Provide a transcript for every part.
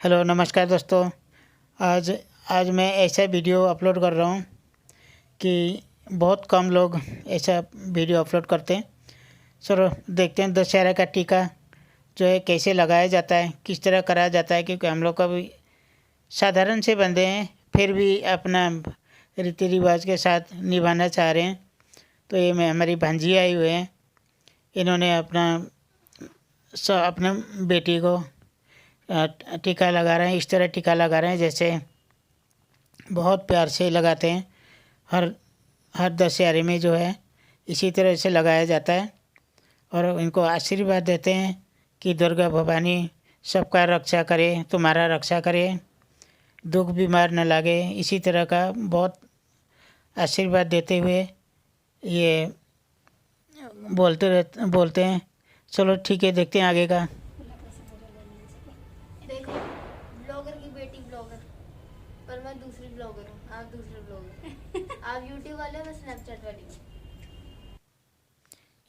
Hello नमस्कार दोस्तों। आज आज मैं ऐसा वीडियो अपलोड कर रहा हूँ कि बहुत कम लोग ऐसा वीडियो अपलोड करते हैं। चलो देखते हैं दशहरा का टीका जो है कैसे लगाया जाता है, किस तरह कराया जाता है। क्योंकि हम लोग का भी साधारण से बंदे हैं, फिर भी अपना रीति रिवाज के साथ निभाना चाह रहे हैं। तो ये मैं हमारी भांजी आई हुए हैं, इन्होंने अपने बेटी को टीका लगा रहे हैं। इस तरह टीका लगा रहे हैं जैसे बहुत प्यार से लगाते हैं। हर हर दशहरे में जो है इसी तरह से लगाया जाता है और इनको आशीर्वाद देते हैं कि दुर्गा भवानी सबका रक्षा करे, तुम्हारा रक्षा करे, दुख बीमार न लागे। इसी तरह का बहुत आशीर्वाद देते हुए ये बोलते हैं। चलो ठीक है, देखते हैं आगे का। देखो, ब्लॉगर की बेटी ब्लॉगर, पर मैं दूसरी ब्लॉगर हूँ, आप दूसरे ब्लॉगर। आप यूट्यूब वाले हो, मैं स्नैपचैट वाली हूँ।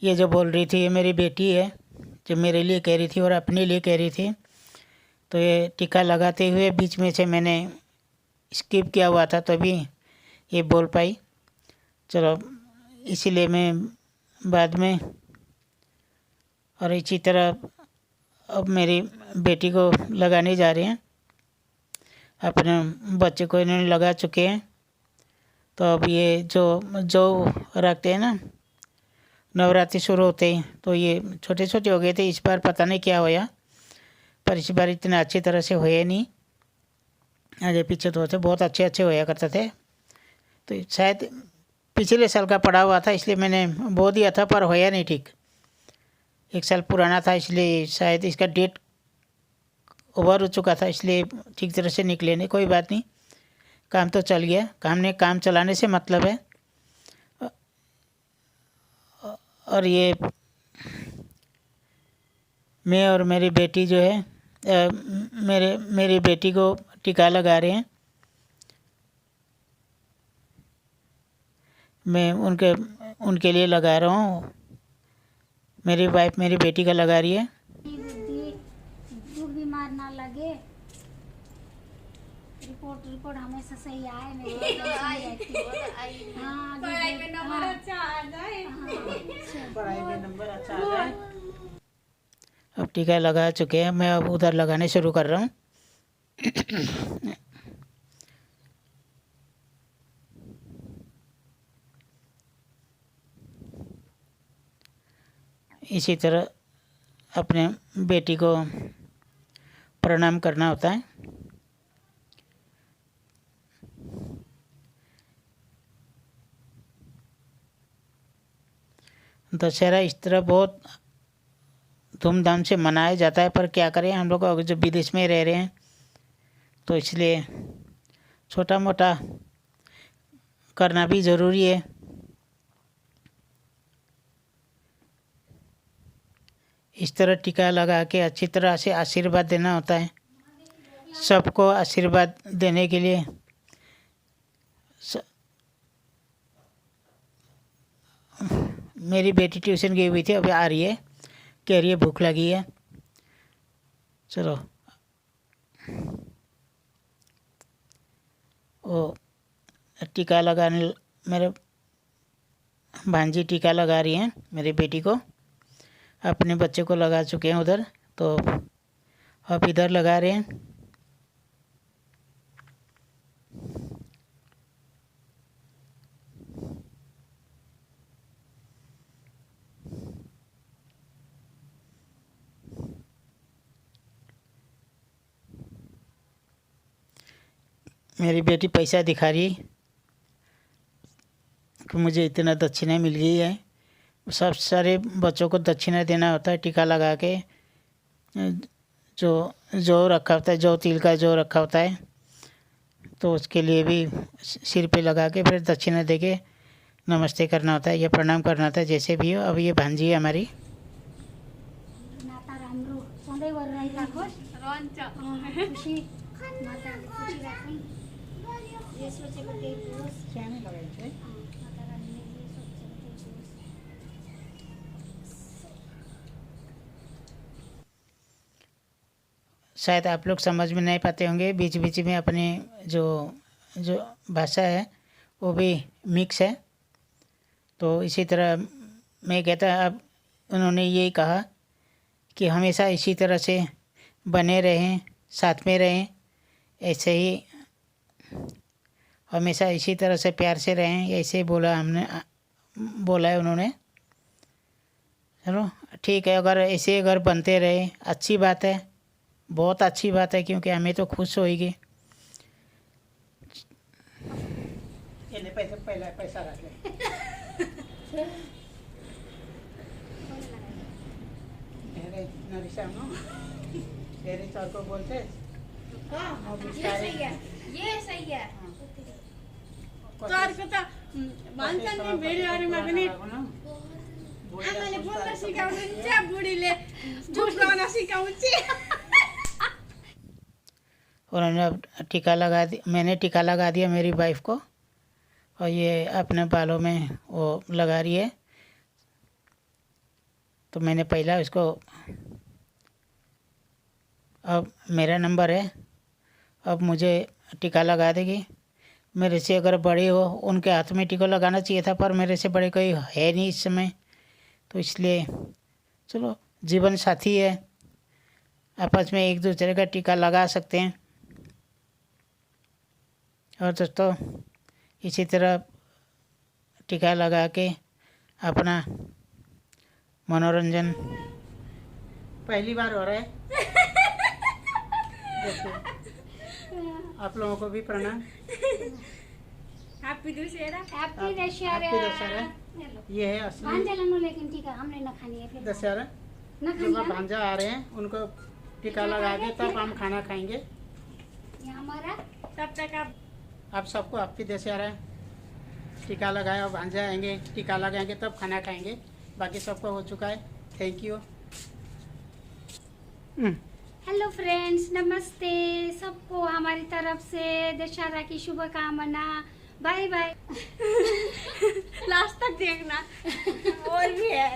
ये जो बोल रही थी ये मेरी बेटी है, जो मेरे लिए कह रही थी और अपने लिए कह रही थी। तो ये टीका लगाते हुए बीच में से मैंने स्किप किया हुआ था, तभी ये बोल पाई। चलो इसीलिए मैं बाद में, और इसी तरह अब मेरी बेटी को लगाने जा रहे हैं। अपने बच्चे को इन्होंने लगा चुके हैं। तो अब ये जो जो रखते हैं ना, नवरात्रि शुरू होते ही तो ये छोटे छोटे हो गए थे। इस बार पता नहीं क्या होया, पर इस बार इतने अच्छी तरह से हुए नहीं। आगे पीछे तो होते बहुत अच्छे अच्छे होया करते थे। तो शायद पिछले साल का पड़ा हुआ था, इसलिए मैंने बो दिया था, पर होया नहीं ठीक। एक साल पुराना था, इसलिए शायद इसका डेट ओवर हो चुका था, इसलिए ठीक तरह से निकले नहीं। कोई बात नहीं, काम तो चल गया। काम चलाने से मतलब है। और ये मैं और मेरी बेटी जो है मेरी बेटी को टीका लगा रहे हैं। मैं उनके लिए लगा रहा हूँ। मेरी वाइफ मेरी बेटी का लगा रही है। बुद्धि दुख बीमार ना लगे। रिपोर्ट हमेशा सही आए। हाँ, पढ़ाई में नंबर अच्छा आ जाए। पढ़ाई में नंबर अच्छा आ जाए। अब टीका लगा चुके हैं, मैं अब उधर लगाने शुरू कर रहा हूँ। इसी तरह अपने बेटी को प्रणाम करना होता है। दशहरा इस तरह बहुत धूमधाम से मनाया जाता है, पर क्या करें, हम लोग जो विदेश में रह रहे हैं तो इसलिए छोटा मोटा करना भी ज़रूरी है। इस तरह टीका लगा के अच्छी तरह से आशीर्वाद देना होता है। सबको आशीर्वाद देने के लिए मेरी बेटी ट्यूशन गई हुई थी, अभी आ रही है, कह रही है भूख लगी है। चलो वो टीका लगाने, मेरे भांजी टीका लगा रही हैं मेरी बेटी को। अपने बच्चे को लगा चुके हैं उधर, तो अब इधर लगा रहे हैं। मेरी बेटी पैसा दिखा रही कि मुझे इतना दक्षिणा मिल गई है। सब सारे बच्चों को दक्षिणा देना होता है टीका लगा के। जो जो रखा होता है, जो तिल का जो रखा होता है, तो उसके लिए भी सिर पे लगा के फिर दक्षिणा दे के नमस्ते करना होता है या प्रणाम करना होता है, जैसे भी हो। अब ये भांजी है हमारी। नाता राम्रो सधैँभर रहिराखोस्। खुसी माताले खुसी राखुन्। जे सोचेको त्यही होस्। माता रानीले जे सोचेको त्यही होस्। शायद आप लोग समझ में नहीं पाते होंगे, बीच बीच में अपने जो जो भाषा है वो भी मिक्स है। तो इसी तरह मैं कहता, अब उन्होंने यही कहा कि हमेशा इसी तरह से बने रहें, साथ में रहें, ऐसे ही हमेशा इसी तरह से प्यार से रहें, ऐसे ही बोला है उन्होंने। चलो ठीक है, अगर बनते रहे अच्छी बात है, बहुत अच्छी बात है, क्योंकि हमें तो खुश होएगी। पैसा रख ले। तेरे सर को बोलते ये सही है चार कथा मानता नहीं मेरे बारे में बने आमाले बोल्न सिकाउनुहुन्छ बुढीले चुप रहन सिकाउँछ। उन्होंने टीका लगा दिया, मैंने टीका लगा दिया मेरी वाइफ को, और ये अपने बालों में वो लगा रही है। तो मैंने पहला इसको, अब मेरा नंबर है, अब मुझे टीका लगा देगी। मेरे से अगर बड़े हो उनके हाथ में टीका लगाना चाहिए था, पर मेरे से बड़े कोई है नहीं इस समय, तो इसलिए चलो जीवन साथी है, आपस में एक दूसरे का टीका लगा सकते हैं। और दोस्तों इसी तरह टीका लगा के अपना मनोरंजन, पहली बार हो रहा है। देखिए, आप लोगों को भी प्रणाम। Happy Dussehra. Happy Dussehra. Happy Dussehra. ये है असली भांजा लो, लेकिन टीका हमने न खानी है फिर। दशहरा। न जब खानी भांजा आ रहे हैं उनको टीका लगा के तब हम खाना खाएंगे। ये हमारा तब तक आप सबको हैप्पी दशहरा। टीका लगाया और भांजा आएंगे, टीका लगाएंगे तब खाना खाएंगे। बाकी सबको हो चुका है। Thank you. हेलो फ्रेंड्स, नमस्ते। सबको हमारी तरफ से दशहरा की शुभकामना। Bye bye. लास्ट तक देखना और भी है।